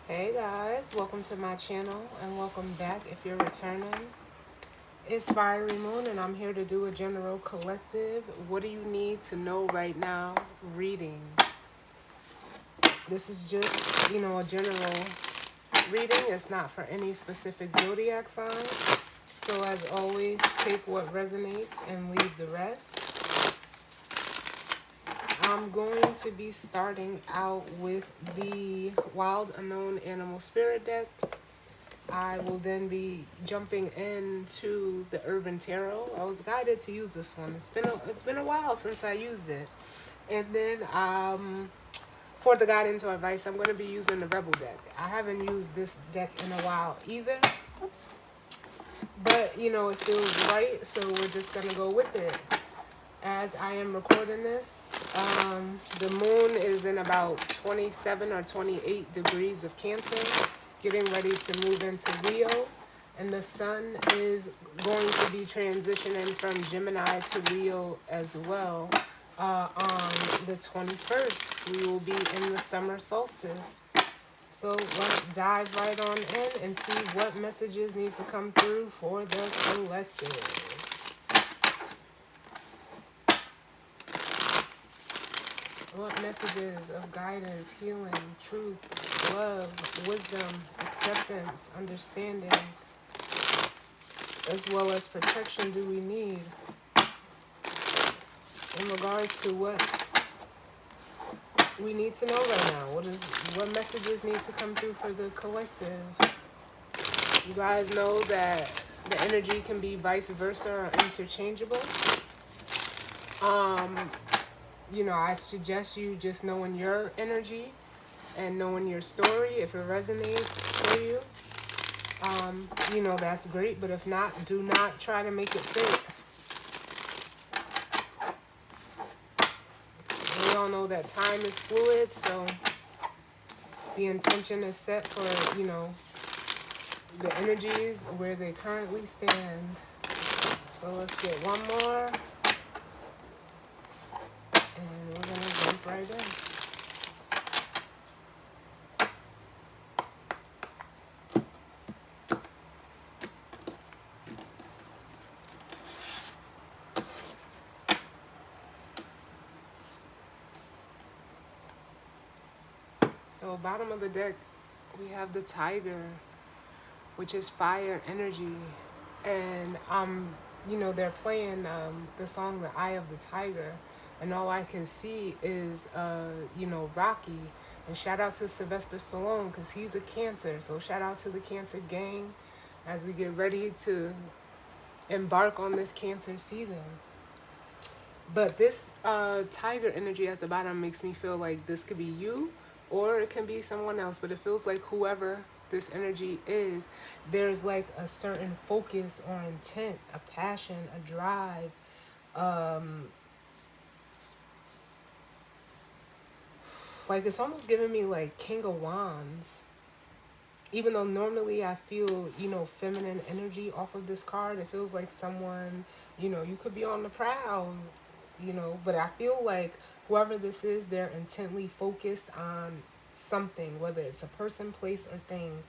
Hey guys, welcome to my channel and welcome back if you're returning. It's Fiery Moon and I'm here to do a general collective. What do you need to know right now? Reading. This is just, a general reading. It's not for any specific zodiac sign. So as always, take what resonates and leave the rest. I'm going to be starting out with the Wild Unknown Animal Spirit deck. I will then be jumping into the Urban Tarot. I was guided to use this one. It's been a while since I used it. And then for the guide into advice, I'm going to be using the Rebel deck. I haven't used this deck in a while either. But, it feels right, so we're just going to go with it. As I am recording this, the moon is in about 27 or 28 degrees of Cancer, getting ready to move into Leo. And the sun is going to be transitioning from Gemini to Leo as well on the 21st. We will be in the summer solstice. So let's dive right on in and see what messages need to come through for the collective. What messages of guidance, healing, truth, love, wisdom, acceptance, understanding, as well as protection do we need in regards to what we need to know right now? What messages need to come through for the collective? You guys know that the energy can be vice versa or interchangeable. I suggest you just knowing your energy and knowing your story. If it resonates for you, that's great. But if not, do not try to make it fit. We all know that time is fluid, so the intention is set for, the energies where they currently stand. So let's get one more. And we're going to jump right in. So bottom of the deck, we have the Tiger, which is fire energy. And, they're playing the song The Eye of the Tiger. And all I can see is, Rocky. And shout out to Sylvester Stallone because he's a Cancer. So shout out to the Cancer gang as we get ready to embark on this Cancer season. But this tiger energy at the bottom makes me feel like this could be you or it can be someone else. But it feels like whoever this energy is, there's like a certain focus or intent, a passion, a drive. Like it's almost giving me like King of Wands. Even though normally I feel, feminine energy off of this card, it feels like someone, you could be on the prowl, but I feel like whoever this is, they're intently focused on something, whether it's a person, place, or thing.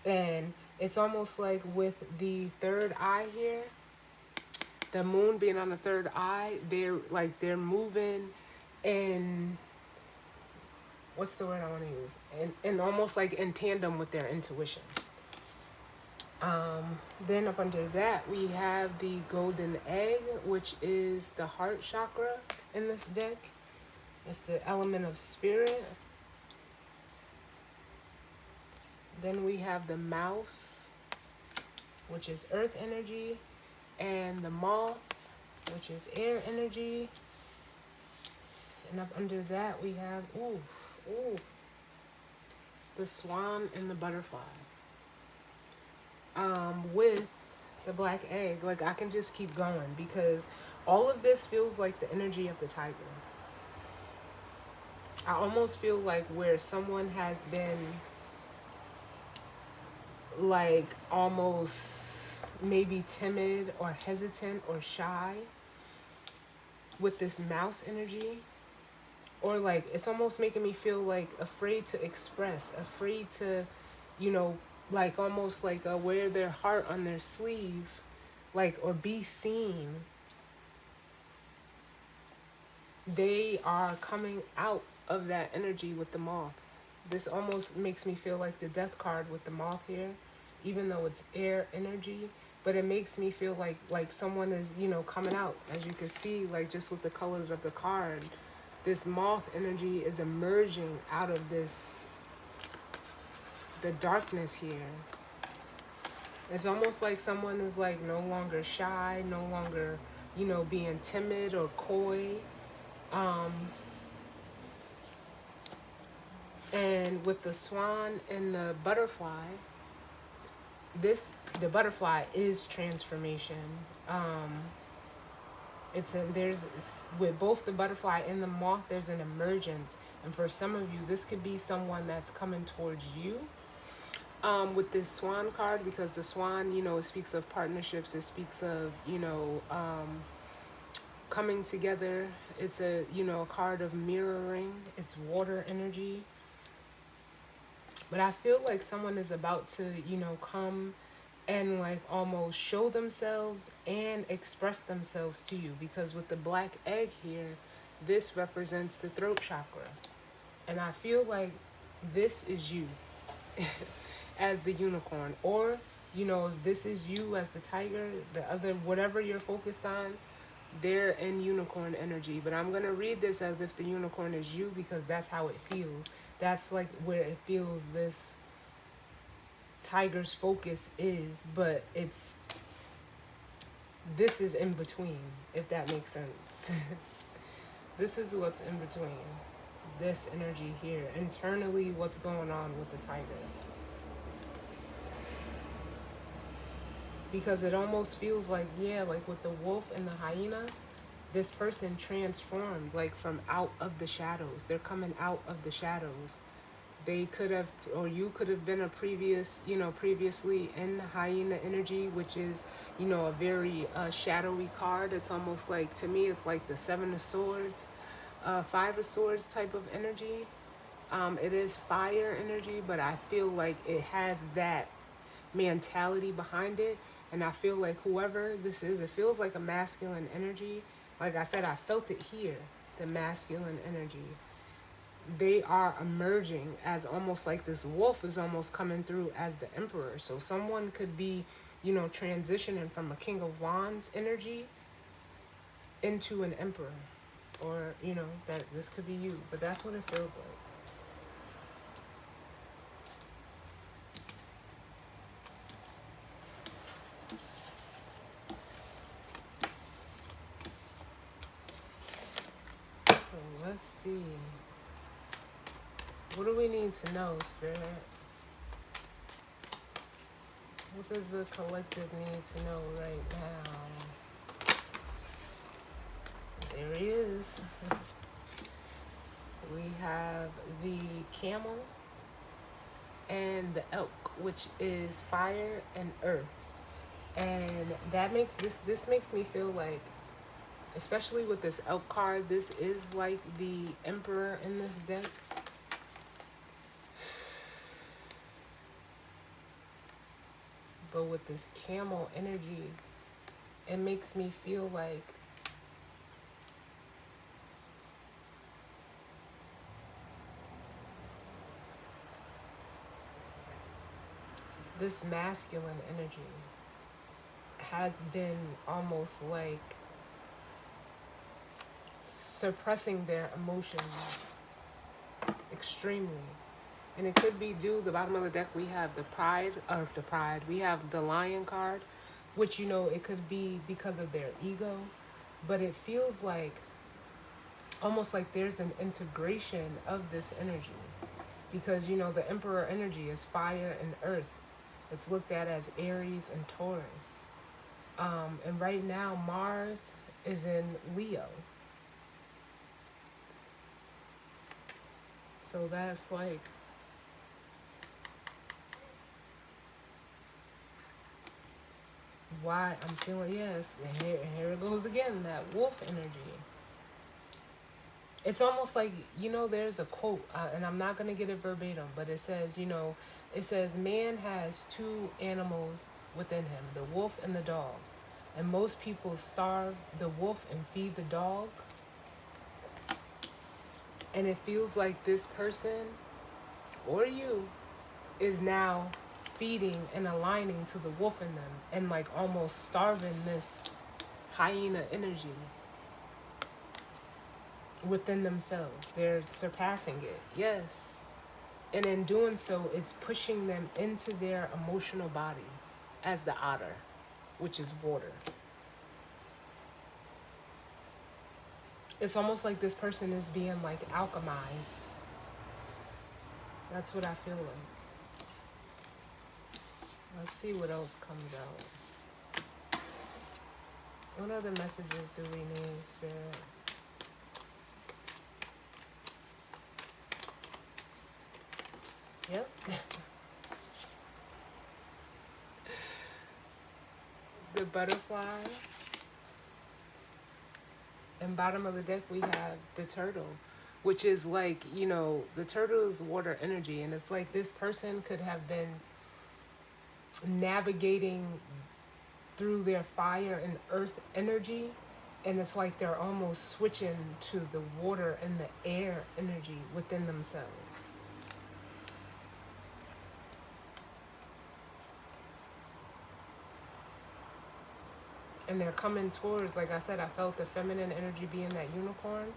And it's almost like with the third eye here, the moon being on the third eye, they're moving in, what's the word I want to use? And almost like in tandem with their intuition. Then up under that, we have the golden egg, which is the heart chakra in this deck. It's the element of spirit. Then we have the mouse, which is earth energy, and the moth, which is air energy. And up under that, we have, the swan and the butterfly. With the black egg, like I can just keep going because all of this feels like the energy of the tiger. I almost feel like where someone has been like almost maybe timid or hesitant or shy with this mouse energy. or like it's almost making me feel like afraid to express, afraid to, you know, like almost like wear their heart on their sleeve, like, or be seen. They are coming out of that energy with the moth. This almost makes me feel like the death card with the moth here, even though it's air energy, but it makes me feel like someone is, you know, coming out, as you can see, like just with the colors of the card. This moth energy is emerging out of this, the darkness here. It's almost like someone is like no longer shy, no longer, you know, being timid or coy. Um, and with the swan and the butterfly, the butterfly is transformation. Um, it's with both the butterfly and the moth, there's an emergence. And for some of you, this could be someone that's coming towards you. With this swan card, because the swan, you know, it speaks of partnerships, it speaks of, you know, coming together. It's a, you know, a card of mirroring. It's water energy. But I feel like someone is about to, you know, come and like almost show themselves and express themselves to you, because with the black egg here, this represents the throat chakra. And I feel like this is you as the unicorn, or, you know, if this is you as the tiger, the other, whatever you're focused on, they're in unicorn energy. But I'm going to read this as if the unicorn is you, because that's how it feels. That's like where it feels this tiger's focus is, but it's, this is in between, if that makes sense. This is what's in between. This energy here. Internally, what's going on with the tiger. Because it almost feels like, yeah, like with the wolf and the hyena, this person transformed, like from out of the shadows. They're coming out of the shadows. They could have, or you could have been a previous, you know, previously in hyena energy, which is, you know, a very shadowy card. It's almost like, to me, it's like the Seven of Swords, Five of Swords type of energy. It is fire energy, but I feel like it has that mentality behind it. And I feel like whoever this is, it feels like a masculine energy. Like I said, I felt it here, the masculine energy. They are emerging as almost like this wolf is almost coming through as the emperor. So someone could be, you know, transitioning from a king of wands energy into an emperor. Or, you know, that this could be you. But that's what it feels like. So let's see. What do we need to know, Spirit? What does the collective need to know right now? There he is. We have the camel and the elk, which is fire and earth. And that makes this makes me feel like, especially with this elk card, this is like the emperor in this deck. But with this camel energy, it makes me feel like this masculine energy has been almost like suppressing their emotions extremely. And it could be due, the bottom of the deck, we have we have the lion card, which, you know, it could be because of their ego, but it feels like almost like there's an integration of this energy, because, you know, the emperor energy is fire and earth. It's looked at as Aries and Taurus. And right now, Mars is in Leo. So that's like, why I'm feeling, yes, and here it goes again, that wolf energy. It's almost like, there's a quote, and I'm not going to get it verbatim, but it says, it says, man has two animals within him, the wolf and the dog. And most people starve the wolf and feed the dog. And it feels like this person or you is now feeding and aligning to the wolf in them and like almost starving this hyena energy within themselves. They're surpassing it, yes. And in doing so, it's pushing them into their emotional body as the otter, which is water. It's almost like this person is being like alchemized. That's what I feel like. Let's see what else comes out. What other messages do we need, Spirit? Yep. The butterfly. And bottom of the deck we have the turtle, which is like, the turtle is water energy. And it's like this person could have been navigating through their fire and earth energy. And it's like they're almost switching to the water and the air energy within themselves. And they're coming towards, like I said, I felt the feminine energy being that unicorn.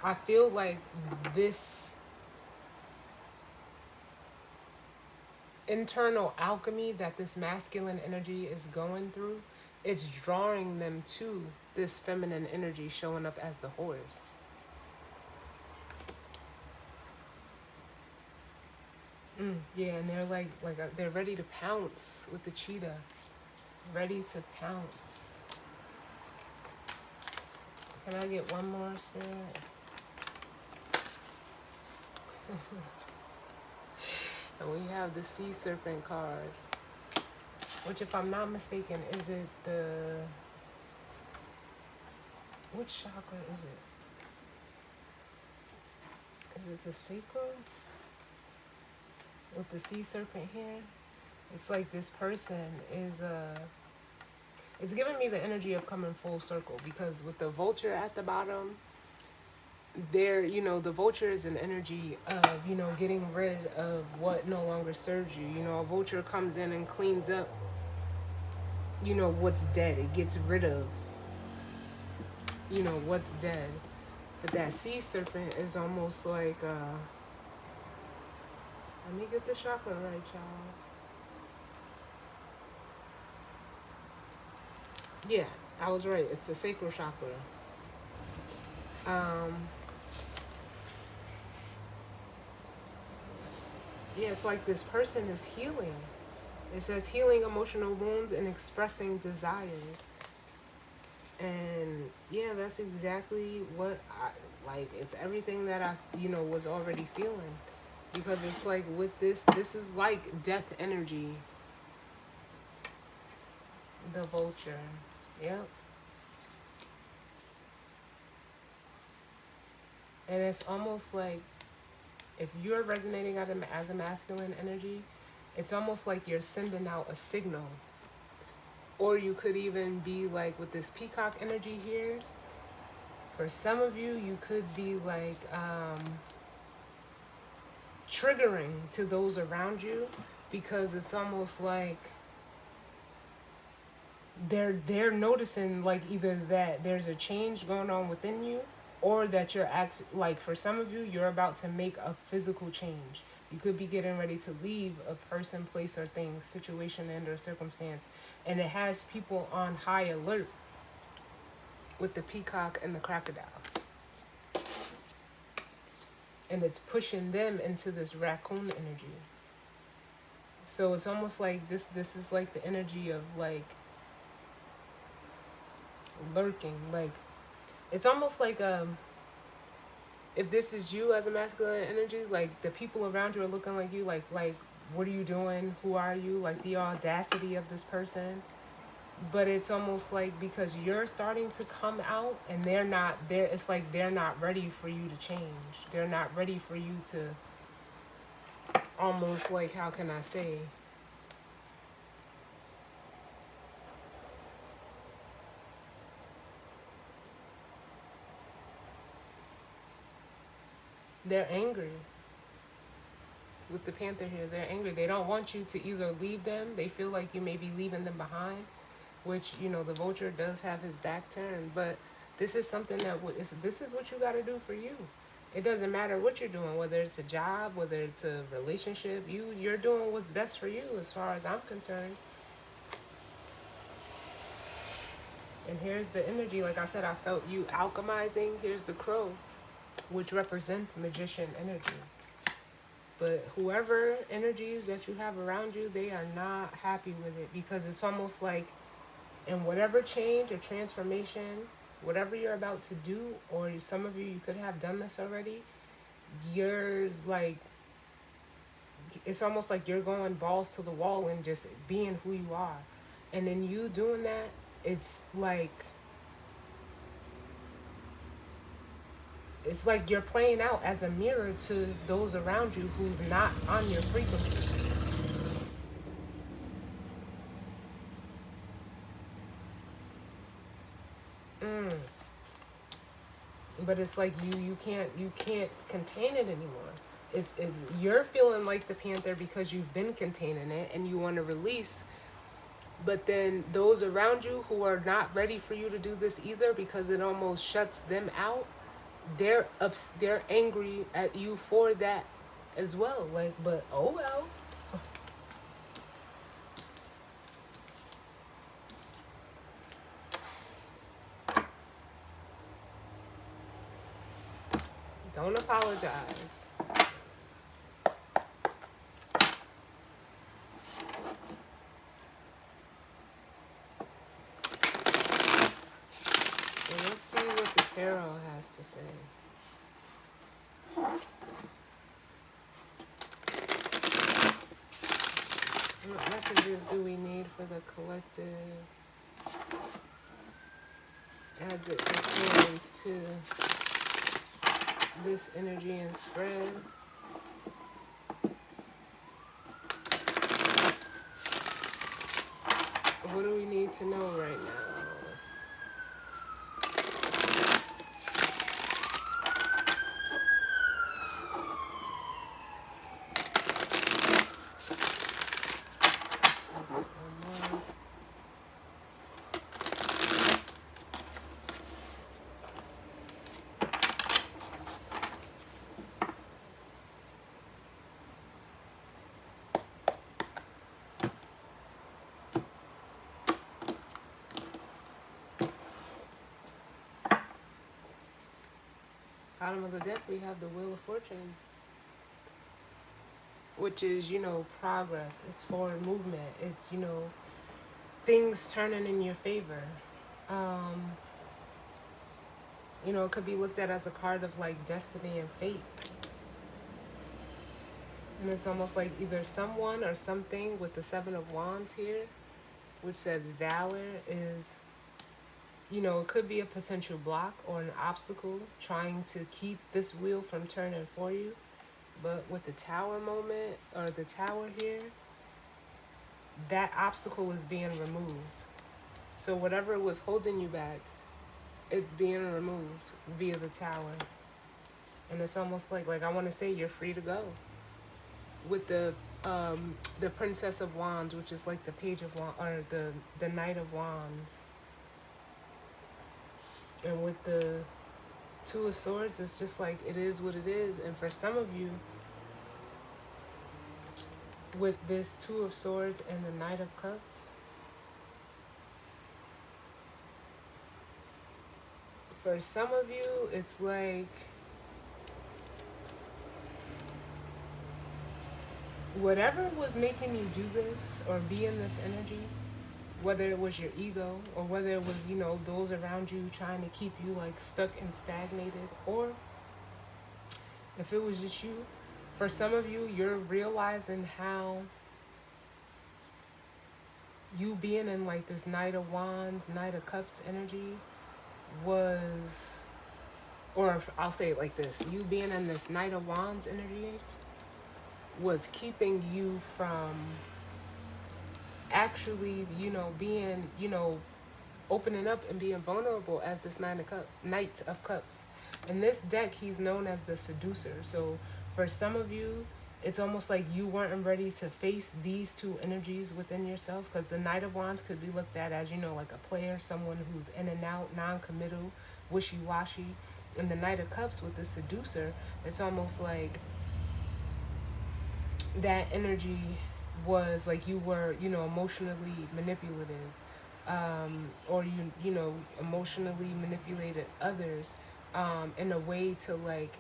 I feel like this internal alchemy that this masculine energy is going through, it's drawing them to this feminine energy showing up as the horse. Yeah, and they're like they're ready to pounce with the cheetah. Ready to pounce. Can I get one more, Spirit? And we have the sea serpent card, which, if I'm not mistaken, is it the... Which chakra is it? Is it the sacral? With the sea serpent here? It's like this person is... It's giving me the energy of coming full circle, because with the vulture at the bottom, there, the vulture is an energy of, getting rid of what no longer serves you. A vulture comes in and cleans up, what's dead. It gets rid of, what's dead. But that sea serpent is almost like, let me get the chakra right, y'all. Yeah, I was right. It's the sacral chakra. Yeah, it's like this person is healing. It says healing emotional wounds and expressing desires. And yeah, that's exactly what it's everything that I, was already feeling. Because it's like with this is like death energy. The vulture. Yep. And it's almost like, if you're resonating as a masculine energy, it's almost like you're sending out a signal. Or you could even be like with this peacock energy here. For some of you, you could be like triggering to those around you, because it's almost like they're noticing, like, either that there's a change going on within you, or that you're like, for some of you, you're about to make a physical change. You could be getting ready to leave a person, place, or thing, situation, and or circumstance. And it has people on high alert with the peacock and the crocodile. And it's pushing them into this raccoon energy. So it's almost like this is like the energy of like lurking. Like, it's almost like if this is you as a masculine energy, like the people around you are looking like you, like what are you doing? Who are you? Like the audacity of this person. but it's almost like because you're starting to come out and they're not there, it's like they're not ready for you to change. They're not ready for you to, almost like, how can I say, they're angry with the panther here. They're angry. They don't want you to either leave them. They feel like you may be leaving them behind, which, the vulture does have his back turned. But this is something that this is what you got to do for you. It doesn't matter what you're doing, whether it's a job, whether it's a relationship. You're doing what's best for you, as far as I'm concerned. And here's the energy. Like I said, I felt you alchemizing. Here's the crow, which represents magician energy. But whoever energies that you have around you, they are not happy with it, because it's almost like in whatever change or transformation, whatever you're about to do, or some of you could have done this already, you're like, it's almost like you're going balls to the wall and just being who you are. And then you doing that, it's like, you're playing out as a mirror to those around you who's not on your frequency. Mm. But it's like you can't contain it anymore. It's you're feeling like the panther because you've been containing it and you want to release. But then those around you who are not ready for you to do this either, because it almost shuts them out, they're angry at you for that as well. Like, but oh well. Don't apologize. So let's see what the tarot has to say. What messages do we need for the collective? Add the influence to this energy and spread. What do we need to know right now? Bottom of the deck, we have the Wheel of Fortune, which is, progress. It's forward movement. It's, things turning in your favor. Um, it could be looked at as a card of like destiny and fate. And it's almost like either someone or something with the Seven of Wands here, which says valor, is, it could be a potential block or an obstacle trying to keep this wheel from turning for you. But with the Tower moment, or the Tower here, that obstacle is being removed. So whatever was holding you back, it's being removed via the Tower. And it's almost like I want to say you're free to go. With the Princess of Wands, which is like the Page of Wands, or the Knight of Wands. And with the Two of Swords, it's just like, it is what it is. And for some of you, with this Two of Swords and the Knight of Cups, for some of you, it's like, whatever was making you do this or be in this energy, whether it was your ego or whether it was, those around you trying to keep you like stuck and stagnated, or if it was just you, for some of you, you're realizing how you being in like this Knight of Wands, Knight of Cups energy was, or I'll say it like this, you being in this Knight of Wands energy was keeping you from actually, being, opening up and being vulnerable as this Knight of Cups. In this deck, he's known as the seducer. So for some of you, it's almost like you weren't ready to face these two energies within yourself, because the Knight of Wands could be looked at as, like a player, someone who's in and out, non-committal, wishy-washy. And the Knight of Cups with the seducer, it's almost like that energy was like you were, emotionally manipulative, or emotionally manipulated others, in a way to like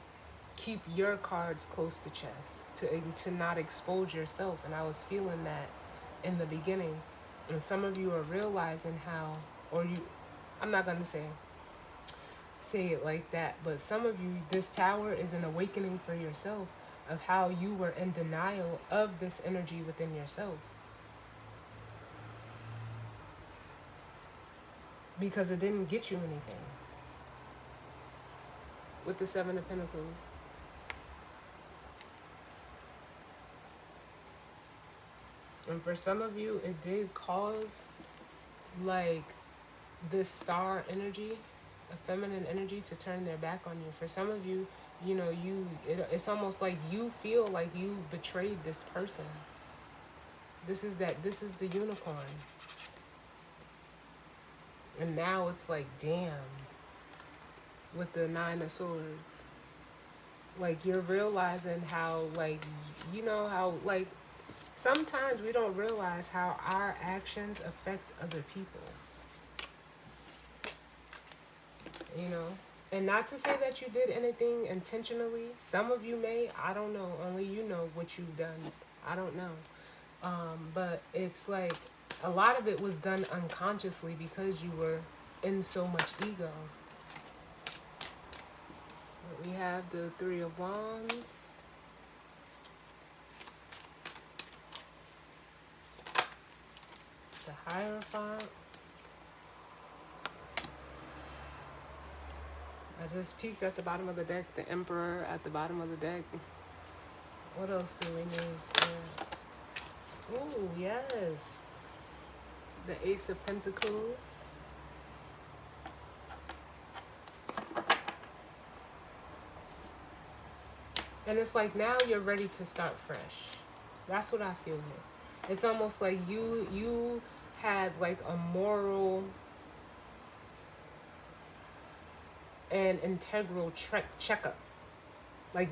keep your cards close to chest, to not expose yourself. And I was feeling that in the beginning, and some of you are realizing how, or you, I'm not gonna say it like that, but some of you, this tower is an awakening for yourself of how you were in denial of this energy within yourself, because it didn't get you anything. With the Seven of Pentacles, and for some of you, it did cause like this star energy, a feminine energy, to turn their back on you. For some of you, it's almost like you feel like you betrayed this person. This is the unicorn. And now it's like, damn, with the Nine of Swords. Like, you're realizing how, like, how, like, sometimes we don't realize how our actions affect other people. And not to say that you did anything intentionally. Some of you may, I don't know. Only you know what you've done. I don't know. But it's like a lot of it was done unconsciously because you were in so much ego. We have the Three of Wands. The Hierophant. I just peeked at the bottom of the deck. The Emperor at the bottom of the deck. What else do we need? Oh, yes. The Ace of Pentacles. And it's like now you're ready to start fresh. That's what I feel here. It's almost like you had like a moral and integral checkup. Like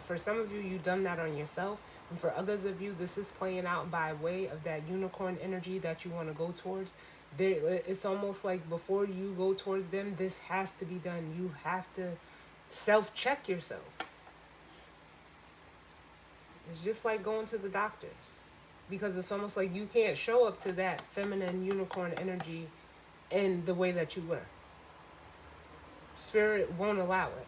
for some of you, you've done that on yourself. And for others of you, this is playing out by way of that unicorn energy that you want to go towards. It's almost like before you go towards them, this has to be done. You have to self-check yourself. It's just like going to the doctors. Because it's almost like you can't show up to that feminine unicorn energy in the way that you were. Spirit won't allow it.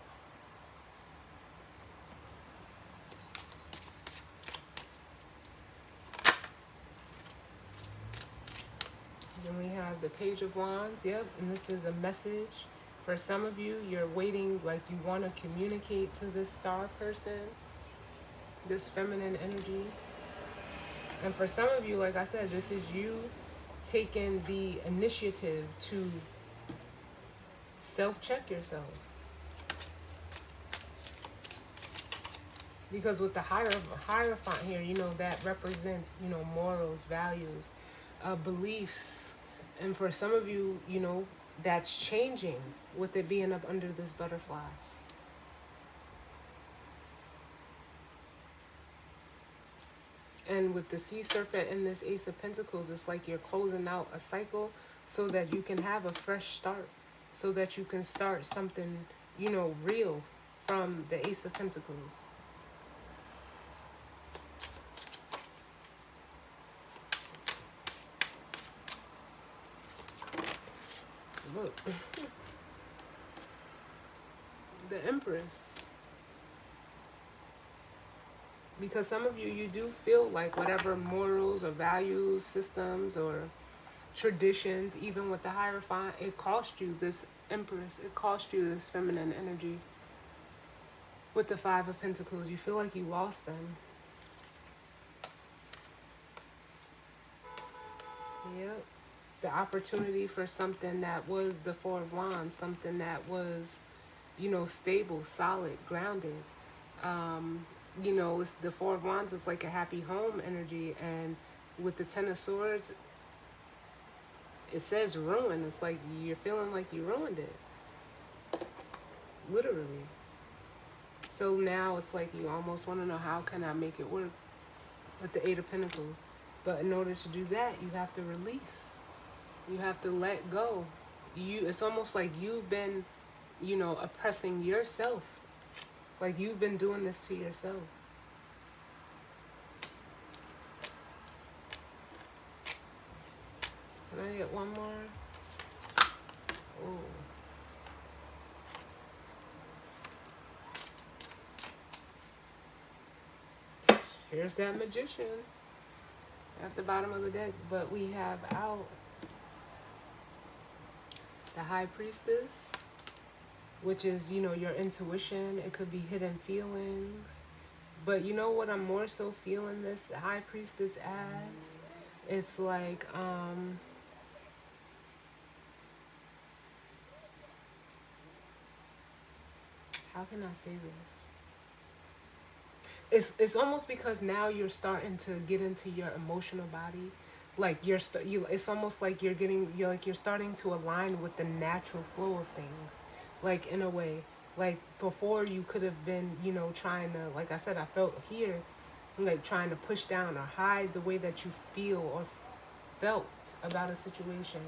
Then we have the Page of Wands. Yep, and this is a message. For some of you, you're waiting, like you want to communicate to this star person, this feminine energy. And for some of you, like I said, this is you taking the initiative to self-check yourself. Because with the Hierophant here, that represents, morals, values, beliefs. And for some of you, that's changing with it being up under this butterfly. And with the Sea Serpent and this Ace of Pentacles, it's like you're closing out a cycle so that you can have a fresh start. So that you can start something, real from the Ace of Pentacles. Look. The Empress. Because some of you, you do feel like whatever morals or values, systems or traditions, even with the Hierophant, it cost you this Empress. It cost you this feminine energy. With the Five of Pentacles, you feel like you lost them. Yep. The opportunity for something that was the Four of Wands, something that was, stable, solid, grounded. It's the Four of Wands is like a happy home energy, and with the Ten of Swords, it says ruin. It's like you're feeling like you ruined it. Literally. So now it's like you almost want to know, how can I make it work with the Eight of Pentacles? But in order to do that, you have to release. You have to let go. It's almost like you've been, oppressing yourself. Like you've been doing this to yourself. Can I get one more? Oh. Here's that Magician at the bottom of the deck. But we have out the High Priestess, which is, your intuition. It could be hidden feelings. But you know what I'm more so feeling this High Priestess as? It's like, how can I say this? It's almost because now you're starting to get into your emotional body. Like it's almost like you're starting to align with the natural flow of things. Like in a way, like before you could have been, trying to, like I said, I felt here, like trying to push down or hide the way that you feel or felt about a situation.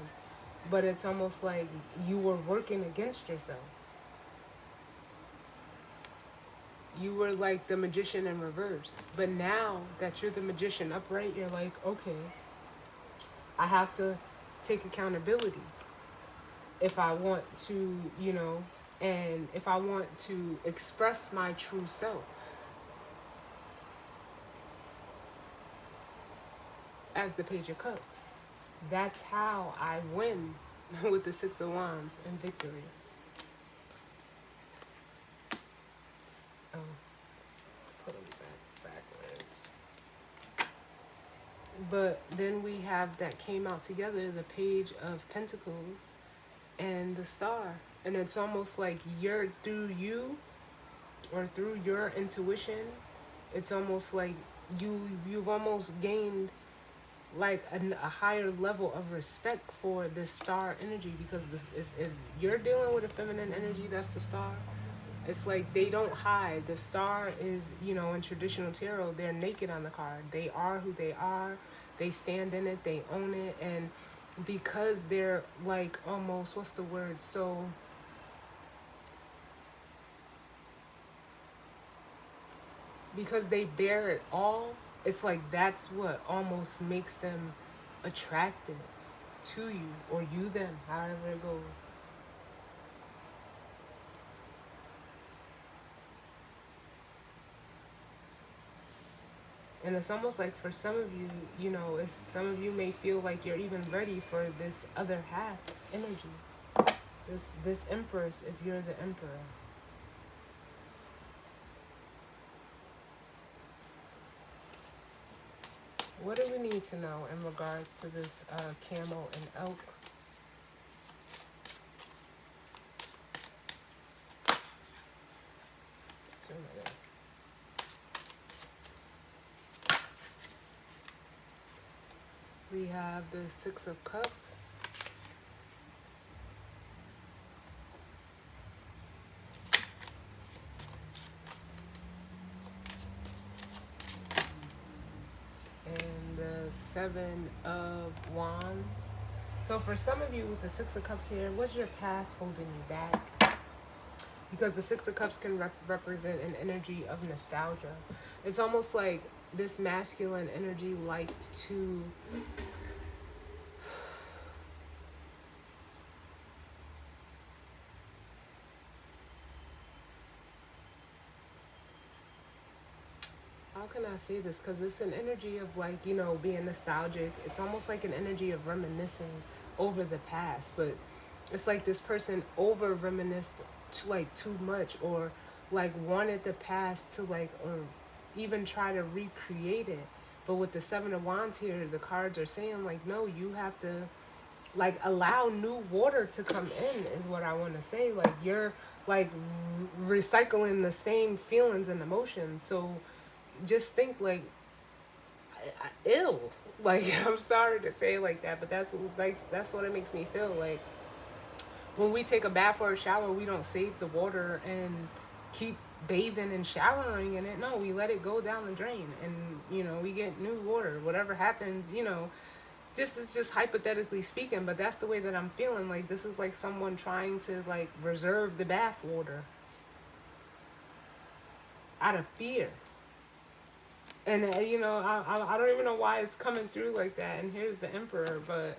But it's almost like you were working against yourself. You were like the Magician in reverse. But now that you're the Magician upright, you're like, okay, I have to take accountability if I want to, and if I want to express my true self. As the Page of Cups. That's how I win with the Six of Wands in victory. Oh, put them backwards. But then we have that came out together, the Page of Pentacles and the Star. And it's almost like through your intuition, it's almost like you've almost gained like a higher level of respect for this star energy, because if you're dealing with a feminine energy, that's the Star. It's like they don't hide. The Star is, in traditional tarot, they're naked on the card. They are who they are. They stand in it. They own it. And because they're like almost, what's the word? So because they bear it all, it's like that's what almost makes them attractive to you, or you them, however it goes. And it's almost like for some of you, some of you may feel like you're even ready for this other half energy. This Empress, if you're the Emperor. What do we need to know in regards to this Camel and Elk? We have the Six of Cups. And the Seven of Wands. So for some of you with the Six of Cups here, what's your past holding you back? Because the Six of Cups can represent an energy of nostalgia. It's almost like this masculine energy liked to how can I I say this? Because it's an energy of like, being nostalgic. It's almost like an energy of reminiscing over the past, but it's like this person over reminisced to like too much, or like wanted the past to like, or even try to recreate it. But with the Seven of Wands here, the cards are saying like, no, you have to like allow new water to come in, is what I want to say. Like you're like recycling the same feelings and emotions. So just think like, ill. Like I'm sorry to say it like that, but that's what it makes me feel like. When we take a bath or a shower, we don't save the water and keep bathing and showering in it. No, we let it go down the drain, and we get new water. Whatever happens, this is just hypothetically speaking, but that's the way that I'm feeling. Like this is like someone trying to like reserve the bath water out of fear. And I don't even know why it's coming through like that. And here's the Emperor, but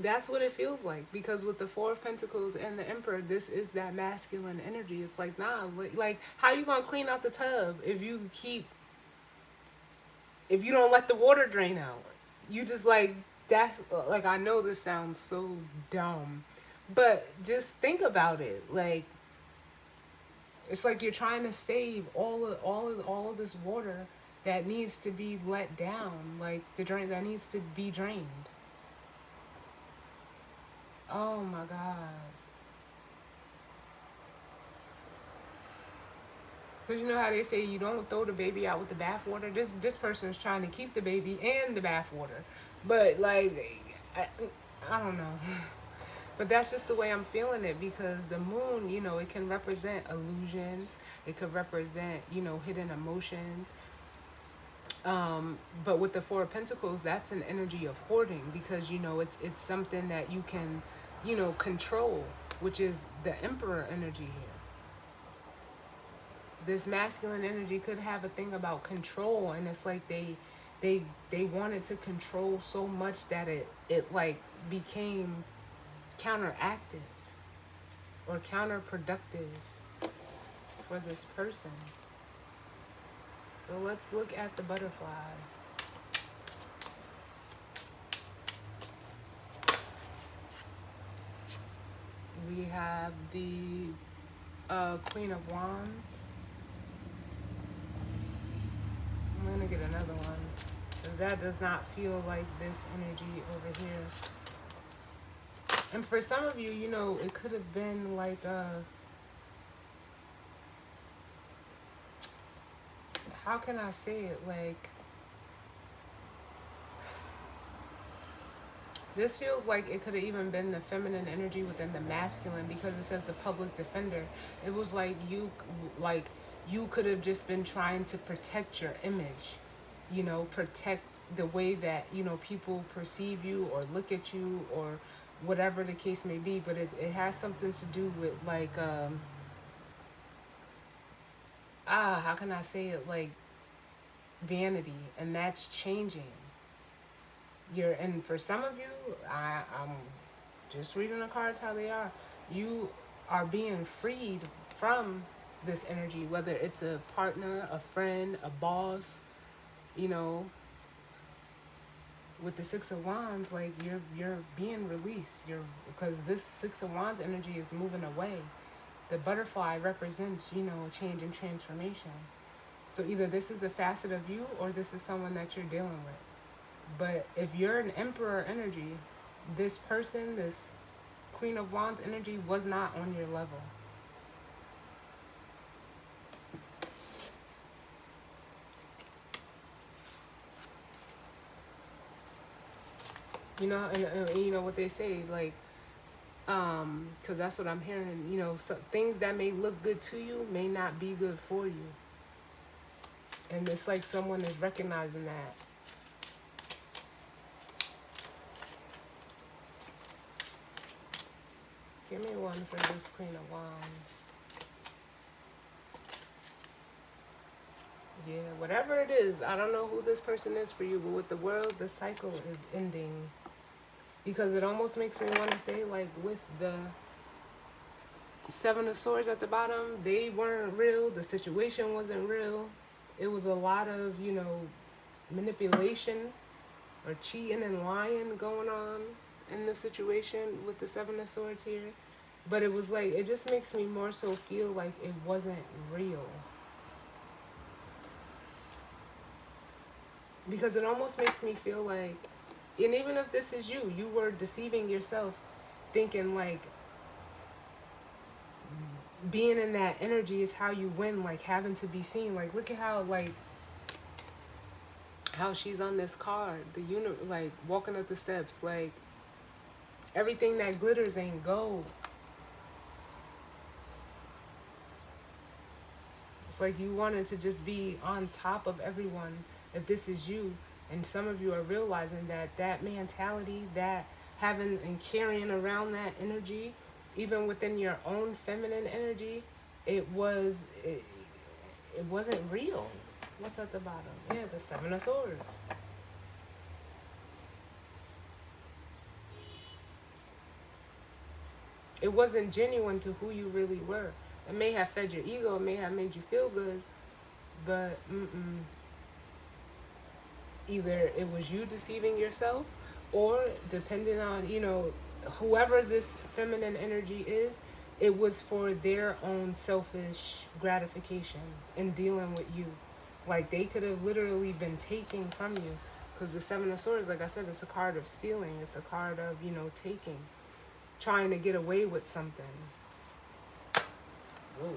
that's what it feels like, because with the Four of Pentacles and the Emperor, this is that masculine energy. It's like, nah, like how you gonna clean out the tub if you don't let the water drain out? You just like, that's like, I know this sounds so dumb, but just think about it. Like it's like you're trying to save all of this water that needs to be let down, like the drain that needs to be drained. Oh my God. Because you know how they say you don't throw the baby out with the bathwater? This person is trying to keep the baby and the bathwater. But like, I don't know. But that's just the way I'm feeling it, because the moon, it can represent illusions. It could represent, hidden emotions. But with the Four of Pentacles, that's an energy of hoarding, because it's something that you can, control, which is the Emperor energy here. This masculine energy could have a thing about control, and it's like they wanted to control so much that it like became counteractive or counterproductive for this person. So let's look at the butterfly. We have the Queen of Wands. I'm going to get another one, because that does not feel like this energy over here. And for some of you, it could have been like how can I say it? Like, this feels like it could have even been the feminine energy within the masculine, because it says the public defender. It was like you could have just been trying to protect your image, protect the way that, people perceive you or look at you, or whatever the case may be. But it has something to do with like, how can I say it? Like vanity, and that's changing. And for some of you, I'm just reading the cards how they are. You are being freed from this energy, whether it's a partner, a friend, a boss, with the Six of Wands, like you're being released. Because this Six of Wands energy is moving away. The butterfly represents, change and transformation. So either this is a facet of you, or this is someone that you're dealing with. But if you're an Emperor energy, this person, this Queen of Wands energy, was not on your level. And you know what they say, like, because that's what I'm hearing. So things that may look good to you may not be good for you. And it's like someone is recognizing that. Give me one for this Queen of Wands. Yeah, whatever it is, I don't know who this person is for you, but with the world, the cycle is ending. Because it almost makes me want to say, like, with the Seven of Swords at the bottom, they weren't real, the situation wasn't real. it was a lot of, you know, manipulation or cheating and lying going on in the situation with the Seven of Swords here. But it was like, it just makes me more so feel like it wasn't real. Because it almost makes me feel like, and even if this is you, you were deceiving yourself, thinking like being in that energy is how you win, like having to be seen. Like, look at how, like, how she's on this card, the unit, like walking up the steps, like everything that glitters ain't gold. It's like you wanted to just be on top of everyone if this is you. And some of you are realizing that that mentality, that having and carrying around that energy, even within your own feminine energy, it wasn't real. What's at the bottom? Yeah, the Seven of Swords. It wasn't genuine to who you really were. It may have fed your ego, it may have made you feel good, but either it was you deceiving yourself, or depending on, you know, whoever this feminine energy is, it was for their own selfish gratification in dealing with you. Like, they could have literally been taking from you, because the Seven of Swords, like I said, it's a card of stealing. It's a card of, you know, taking, trying to get away with something. Whoa.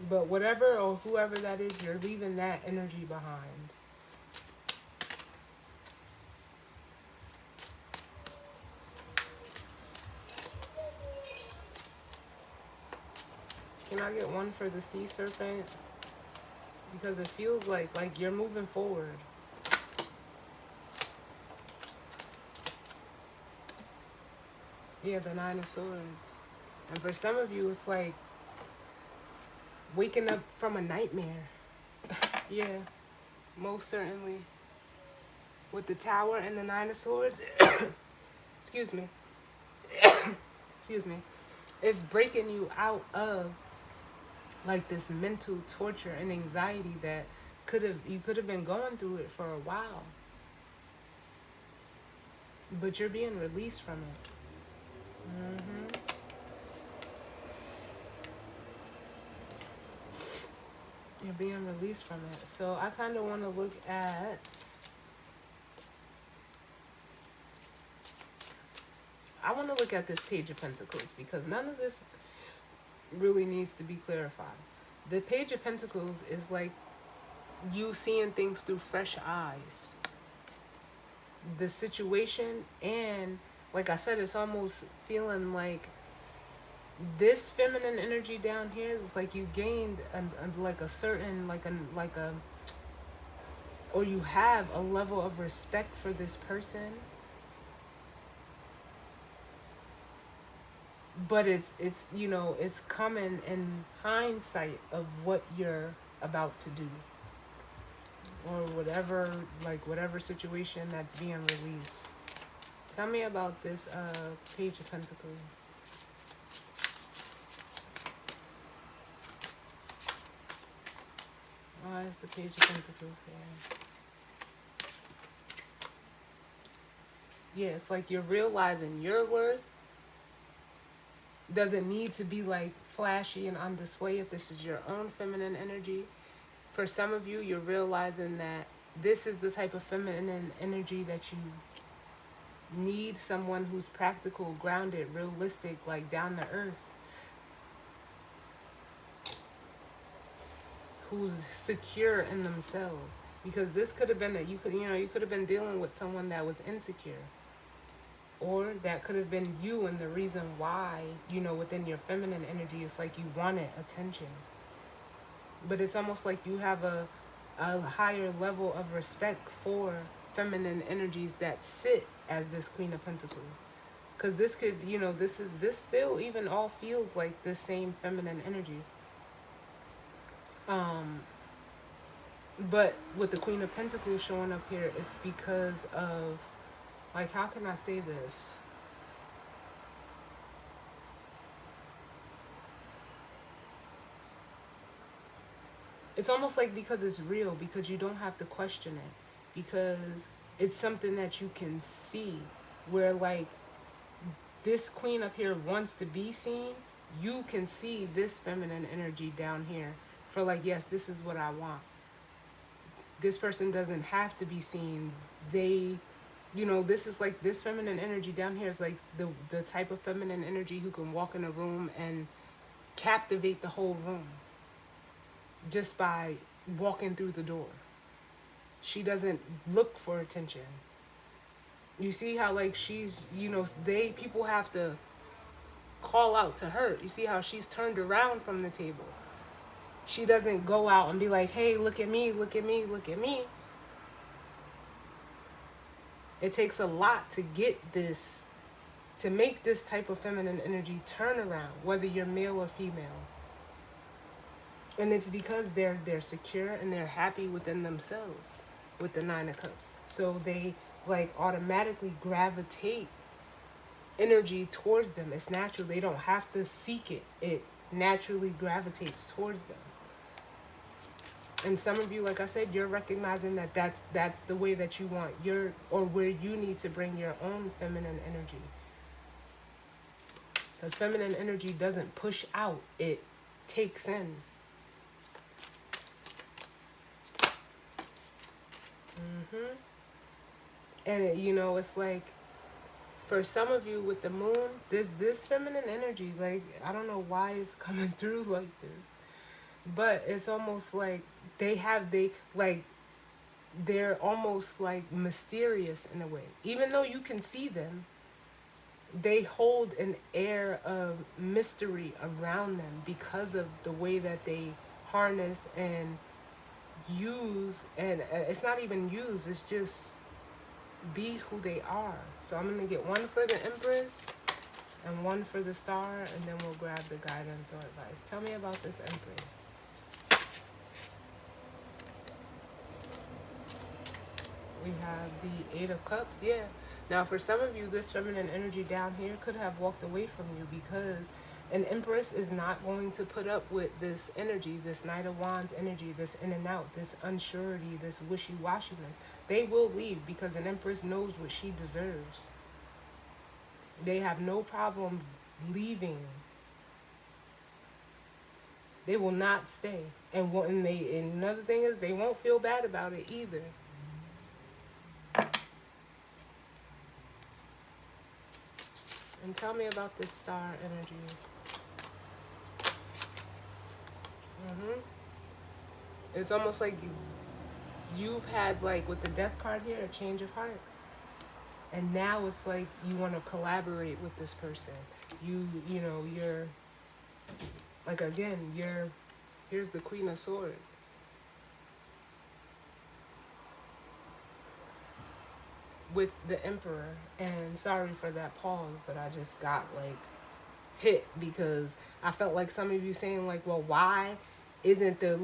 But whatever or whoever that is, you're leaving that energy behind. Can I get one for the sea serpent? Because it feels like you're moving forward. Yeah, the Nine of Swords. And for some of you, it's like waking up from a nightmare. Yeah, most certainly. With the Tower and the Nine of Swords, excuse me, excuse me, it's breaking you out of like this mental torture and anxiety that you could have been going through it for a while, but you're being released from it. You're being released from it. So I kind of want to look at, I want to look at this Page of Pentacles, because none of this really needs to be clarified. The Page of Pentacles is like you seeing things through fresh eyes. The situation, and like I said, it's almost feeling like this feminine energy down here is like you gained like a certain like a or you have a level of respect for this person, but it's you know, it's coming in hindsight of what you're about to do, or whatever, like whatever situation that's being released. Tell me about this Page of Pentacles. Oh, it's the Page of Pentacles here. Yeah, it's like you're realizing your worth doesn't need to be like flashy and on display if this is your own feminine energy. For some of you, you're realizing that this is the type of feminine energy that you need, someone who's practical, grounded, realistic, like down to earth, who's secure in themselves. Because this could have been that you could have been dealing with someone that was insecure. Or that could have been you, and the reason why, you know, within your feminine energy, it's like you wanted attention. But it's almost like you have a higher level of respect for feminine energies that sit as this Queen of Pentacles. Because this could, you know, this still even all feels like the same feminine energy. But with the Queen of Pentacles showing up here, it's because of, like, how can I say this? it's almost like because it's real, because you don't have to question it, because it's something that you can see, where like this queen up here wants to be seen. You can see this feminine energy down here for like, yes, this is what I want. This person doesn't have to be seen. They, you know, this is like this feminine energy down here is like the type of feminine energy who can walk in a room and captivate the whole room just by walking through the door. She doesn't look for attention. You see how like she's, you know, people have to call out to her. You see how she's turned around from the table. She doesn't go out and be like, hey, look at me, look at me, look at me. It takes a lot to get this, to make this type of feminine energy turn around, whether you're male or female. And it's because they're secure and they're happy within themselves with the Nine of Cups. So they like automatically gravitate energy towards them. It's natural. They don't have to seek it. It naturally gravitates towards them. And some of you, like I said, you're recognizing that that's the way that you want your, or where you need to bring your own feminine energy. Because feminine energy doesn't push out, it takes in. And you know, it's like for some of you with the moon, this feminine energy, like I don't know why it's coming through like this, but it's almost like they're almost like mysterious in a way. Even though you can see them, they hold an air of mystery around them because of the way that they harness and use, and it's not even use, it's just be who they are. So I'm going to get one for the Empress and one for the Star, and then we'll grab the guidance or advice. Tell me about this Empress. We have the Eight of Cups. Yeah. Now, for some of you, this feminine energy down here could have walked away from you because an Empress is not going to put up with this energy, this Knight of Wands energy, this in and out, this unsurety, this wishy-washiness. They will leave because an Empress knows what she deserves. They have no problem leaving. They will not stay. And another thing is they won't feel bad about it either. And tell me about this Star energy. It's almost like you've had, like with the Death card here, a change of heart. And now it's like you want to collaborate with this person. You know, you're like, again, here's the Queen of Swords. With the Emperor. And sorry for that pause, but I just got like hit because I felt like some of you saying like, well, why isn't the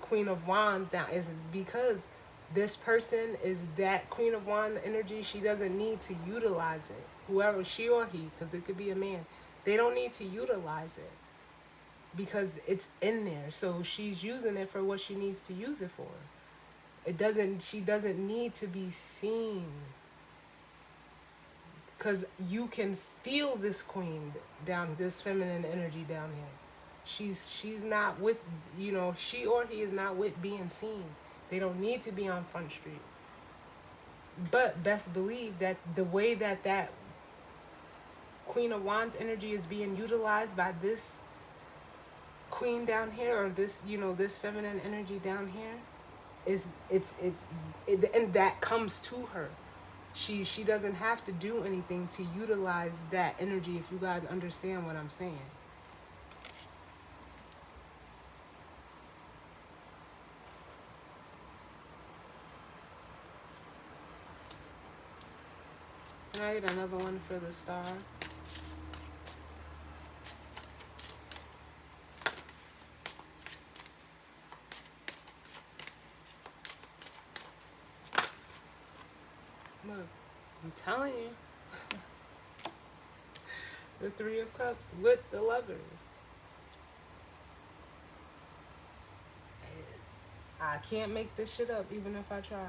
Queen of Wands down? Is because this person is that Queen of Wands energy. She doesn't need to utilize it. Whoever, she or he, because it could be a man, they don't need to utilize it because it's in there. So she's using it for what she needs to use it for. She doesn't need to be seen. Because you can feel this queen down, this feminine energy down here. She's not with, you know, she or he is not with being seen. They don't need to be on Front Street. But best believe that the way that Queen of Wands energy is being utilized by this queen down here, or this, you know, this feminine energy down here, and that comes to her. She doesn't have to do anything to utilize that energy, if you guys understand what I'm saying. Alright, another one for the Star. Look, I'm telling you. The Three of Cups with the Lovers. I can't make this shit up even if I tried.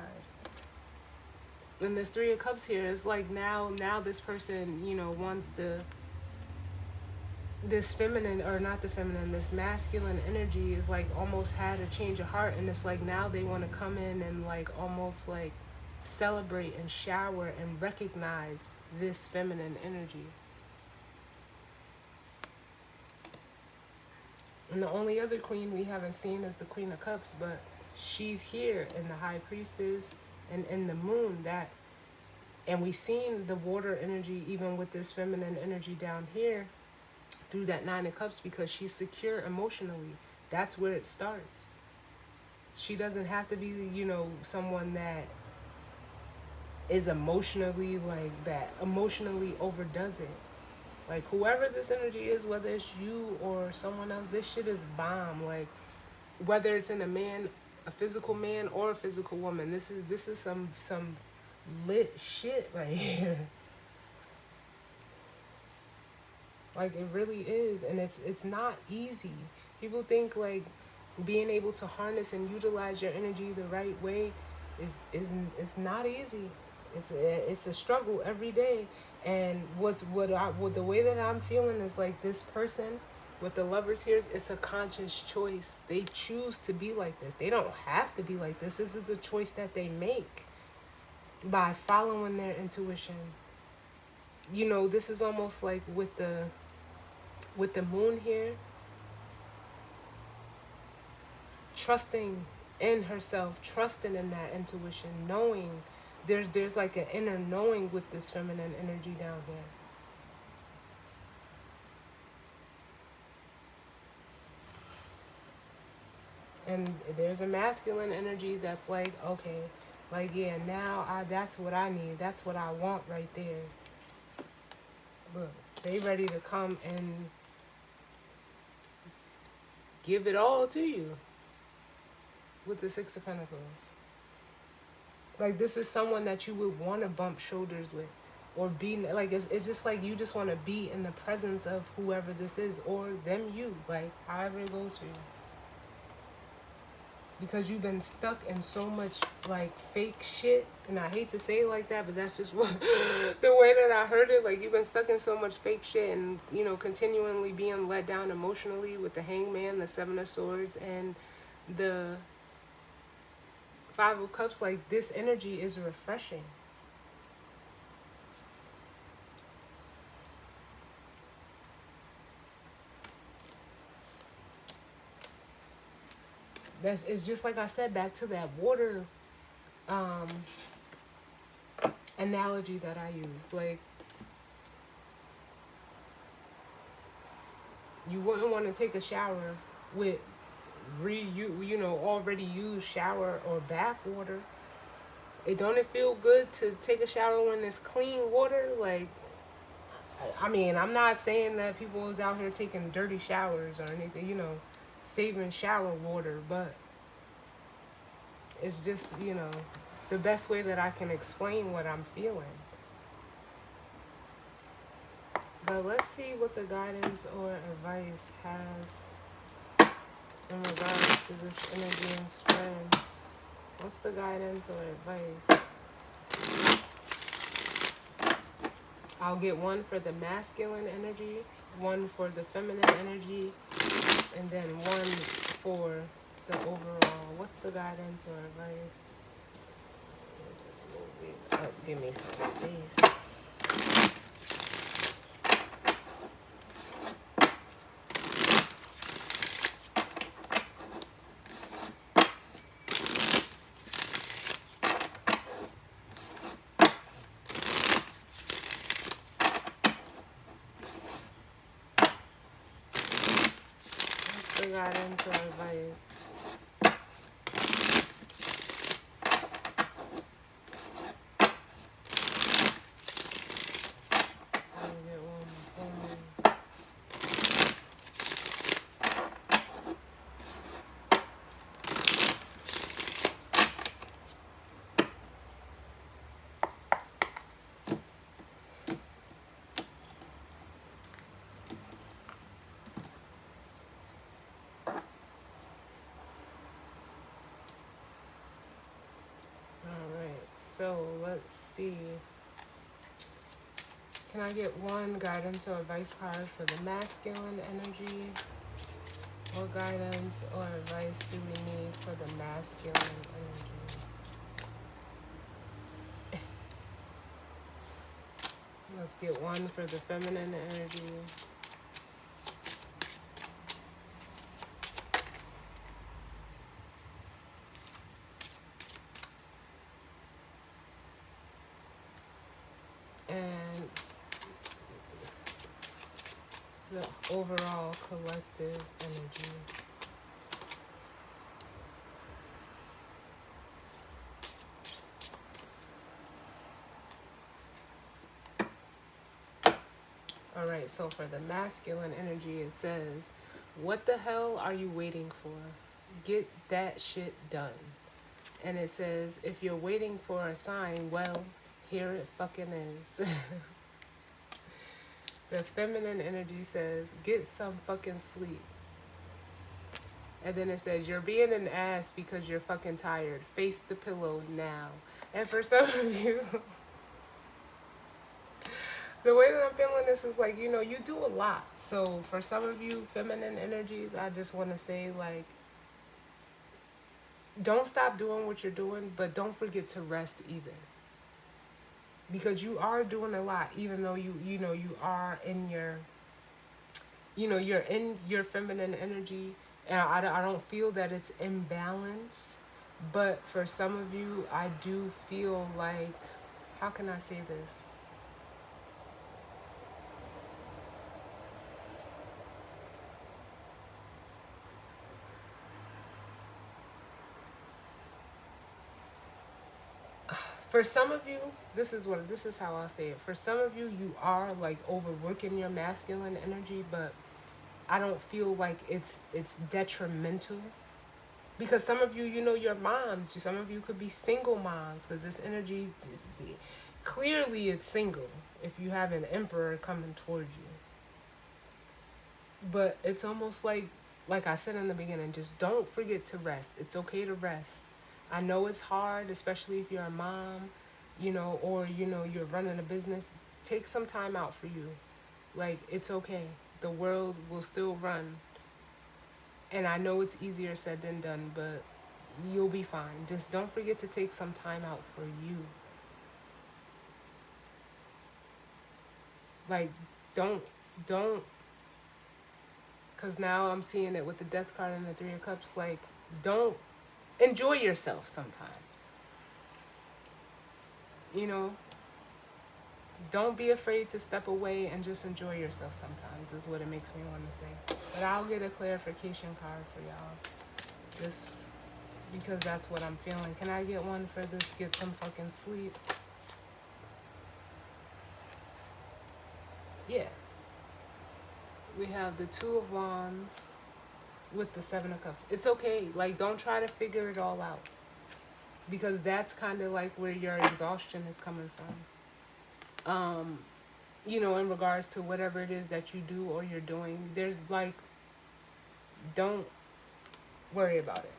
And this Three of Cups here is like now this person, you know, wants to, this feminine, or not the feminine, this masculine energy is like almost had a change of heart, and it's like now they want to come in and like almost like celebrate and shower and recognize this feminine energy. And the only other queen we haven't seen is the Queen of Cups, but she's here in the High Priestess and in the moon. That, and we seen the water energy even with this feminine energy down here through that Nine of Cups, because she's secure emotionally. That's where it starts. She doesn't have to be, you know, someone that is emotionally like that, emotionally overdoes it. Like whoever this energy is, whether it's you or someone else, this shit is bomb. Like whether it's in a man, a physical man or a physical woman, this is some lit shit right here. Like it really is, and it's not easy. People think like being able to harness and utilize your energy the right way is not easy. It's a struggle every day. And what the way that I'm feeling is like this person with the Lovers here, it's a conscious choice. They choose to be like this. They don't have to be like this. This is a choice that they make by following their intuition. You know, this is almost like with the moon here, trusting in herself, trusting in that intuition, knowing there's like an inner knowing with this feminine energy down here. And there's a masculine energy that's like, okay, like yeah, now that's what I need, that's what I want right there. Look, they ready to come and give it all to you with the Six of Pentacles. Like this is someone that you would want to bump shoulders with, or be like, it's just like you just want to be in the presence of whoever this is, or them, you, like however it goes for you. Because you've been stuck in so much like fake shit, and I hate to say it like that, but that's just what the way that I heard it. Like you've been stuck in so much fake shit, and you know, continually being let down emotionally with the Hangman, the Seven of Swords, and the Five of Cups. Like this energy is refreshing. It's just like I said, back to that water analogy that I use. Like you wouldn't want to take a shower with already used shower or bath water. Don't it feel good to take a shower when it's clean water? Like, I mean, I'm not saying that people is out here taking dirty showers or anything, you know, saving shower water, but it's just, you know, the best way that I can explain what I'm feeling. But let's see what the guidance or advice has in regards to this energy and spread. What's the guidance or advice? I'll get one for the masculine energy, one for the feminine energy, and then one for the overall. What's the guidance or advice? Let me just move these up. Give me some space. What's the guidance or advice? So let's see. Can I get one guidance or advice card for the masculine energy? What guidance or advice do we need for the masculine energy? Let's get one for the feminine energy. And the overall collective energy. All right, so for the masculine energy, it says, what the hell are you waiting for? Get that shit done. And it says, if you're waiting for a sign, well, here it fucking is. The feminine energy says, get some fucking sleep. And then it says, you're being an ass because you're fucking tired. Face the pillow now. And for some of you, the way that I'm feeling this is like, you know, you do a lot. So for some of you feminine energies, I just want to say, like, don't stop doing what you're doing, but don't forget to rest either. Because you are doing a lot, even though you are in your, you're in your feminine energy. And I don't feel that it's imbalanced. But for some of you, I do feel like, how can I say this? For some of you, this is how I'll say it. For some of you, you are like overworking your masculine energy, but I don't feel like it's detrimental. Because some of you, you're moms. Some of you could be single moms, because this energy is clearly it's single if you have an emperor coming towards you. But it's almost like I said in the beginning, just don't forget to rest. It's okay to rest. I know it's hard, especially if you're a mom, or you're running a business. Take some time out for you. Like, it's okay. The world will still run. And I know it's easier said than done, but you'll be fine. Just don't forget to take some time out for you. Like, don't, because now I'm seeing it with the Death card and the Three of Cups. Like, don't enjoy yourself sometimes. Don't be afraid to step away and just enjoy yourself sometimes, is what it makes me want to say. But I'll get a clarification card for y'all, just because that's what I'm feeling. Can I get one for this? Get some fucking sleep. Yeah. We have the Two of Wands with the Seven of Cups. It's okay. Like, don't try to figure it all out, because that's kind of like where your exhaustion is coming from. In regards to whatever it is that you do or you're doing, there's like, don't worry about it.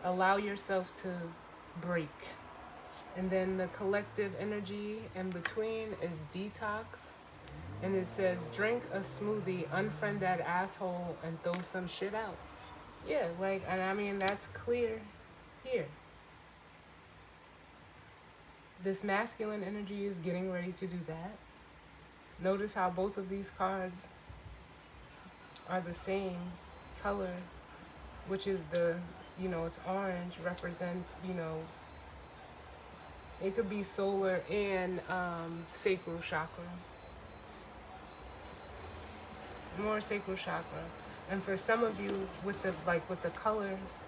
Allow yourself to break. And then the collective energy in between is detox. And it says, drink a smoothie, unfriend that asshole, and throw some shit out. Yeah, like, and I mean, that's clear here. This masculine energy is getting ready to do that. Notice how both of these cards are the same color, which is it's orange, represents, it could be solar and sacral chakra. More sacral chakra. And for some of you, with the colors,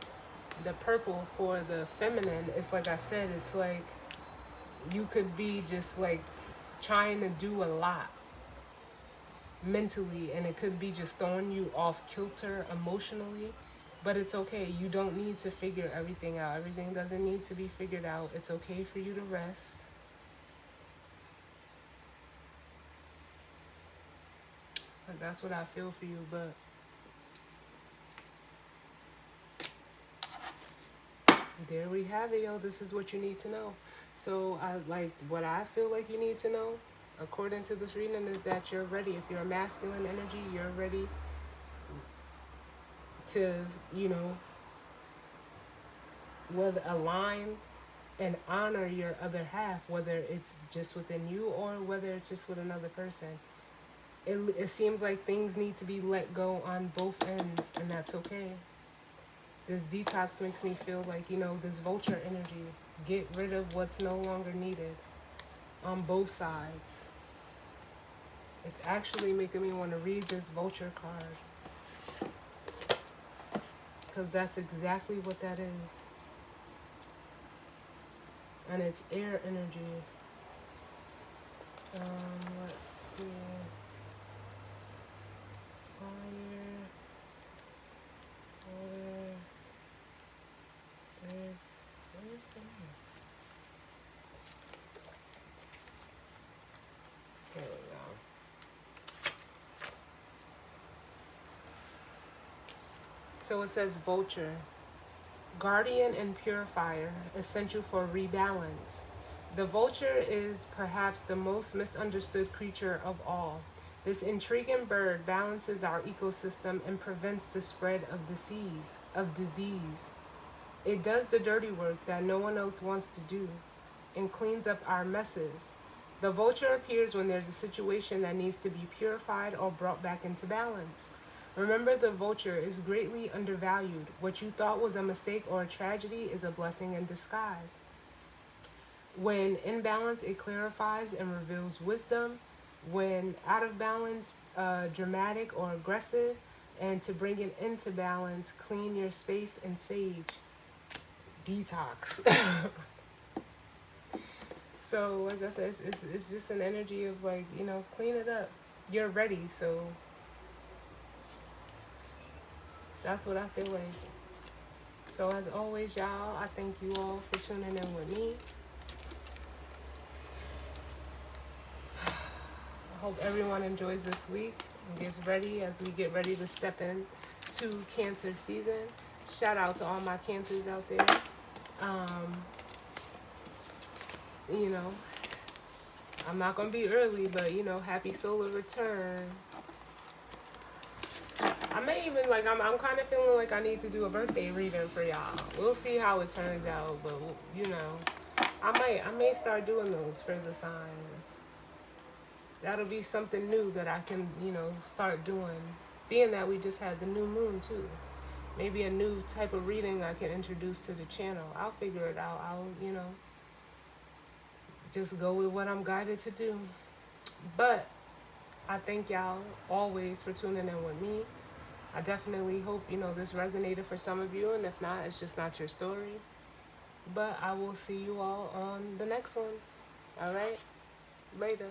the purple for the feminine, it's like I said, it's like you could be just like trying to do a lot mentally, and it could be just throwing you off kilter emotionally. But it's okay. You don't need to figure everything out. Everything doesn't need to be figured out. It's okay for you to rest. That's what I feel for you. But there we have it, yo. This is what you need to know. So I like what I feel like you need to know, according to this reading, is that you're ready. If you're a masculine energy, you're ready to, you know, whether align and honor your other half, whether it's just within you or whether it's just with another person. It seems like things need to be let go on both ends, and that's okay. This detox makes me feel like, you know, this vulture energy. Get rid of what's no longer needed on both sides. It's actually making me want to read this vulture card, because that's exactly what that is. And it's air energy. Let's see. Fire, water, earth. Where's the air? There we go. So it says vulture. Guardian and purifier, essential for rebalance. The vulture is perhaps the most misunderstood creature of all. This intriguing bird balances our ecosystem and prevents the spread of disease. It does the dirty work that no one else wants to do and cleans up our messes. The vulture appears when there's a situation that needs to be purified or brought back into balance. Remember, the vulture is greatly undervalued. What you thought was a mistake or a tragedy is a blessing in disguise. When in balance, it clarifies and reveals wisdom. When out of balance, dramatic or aggressive. And to bring it into balance, clean your space and sage. Detox. So, like I said, it's just an energy of, like, you know, clean it up. You're ready, so that's what I feel like. So as always, y'all, I thank you all for tuning in with me. I hope everyone enjoys this week and gets ready as we get ready to step in to Cancer season. Shout out to all my Cancers out there. You know, I'm not going to be early, but, you know, happy solar return. I may even, like, I'm kind of feeling like I need to do a birthday reading for y'all. We'll see how it turns out, but, you know, I may start doing those for the signs. That'll be something new that I can, you know, start doing. Being that we just had the new moon, too. Maybe a new type of reading I can introduce to the channel. I'll figure it out. I'll, you know, just go with what I'm guided to do. But I thank y'all always for tuning in with me. I definitely hope, you know, this resonated for some of you, and if not, it's just not your story. But I will see you all on the next one. All right? Later.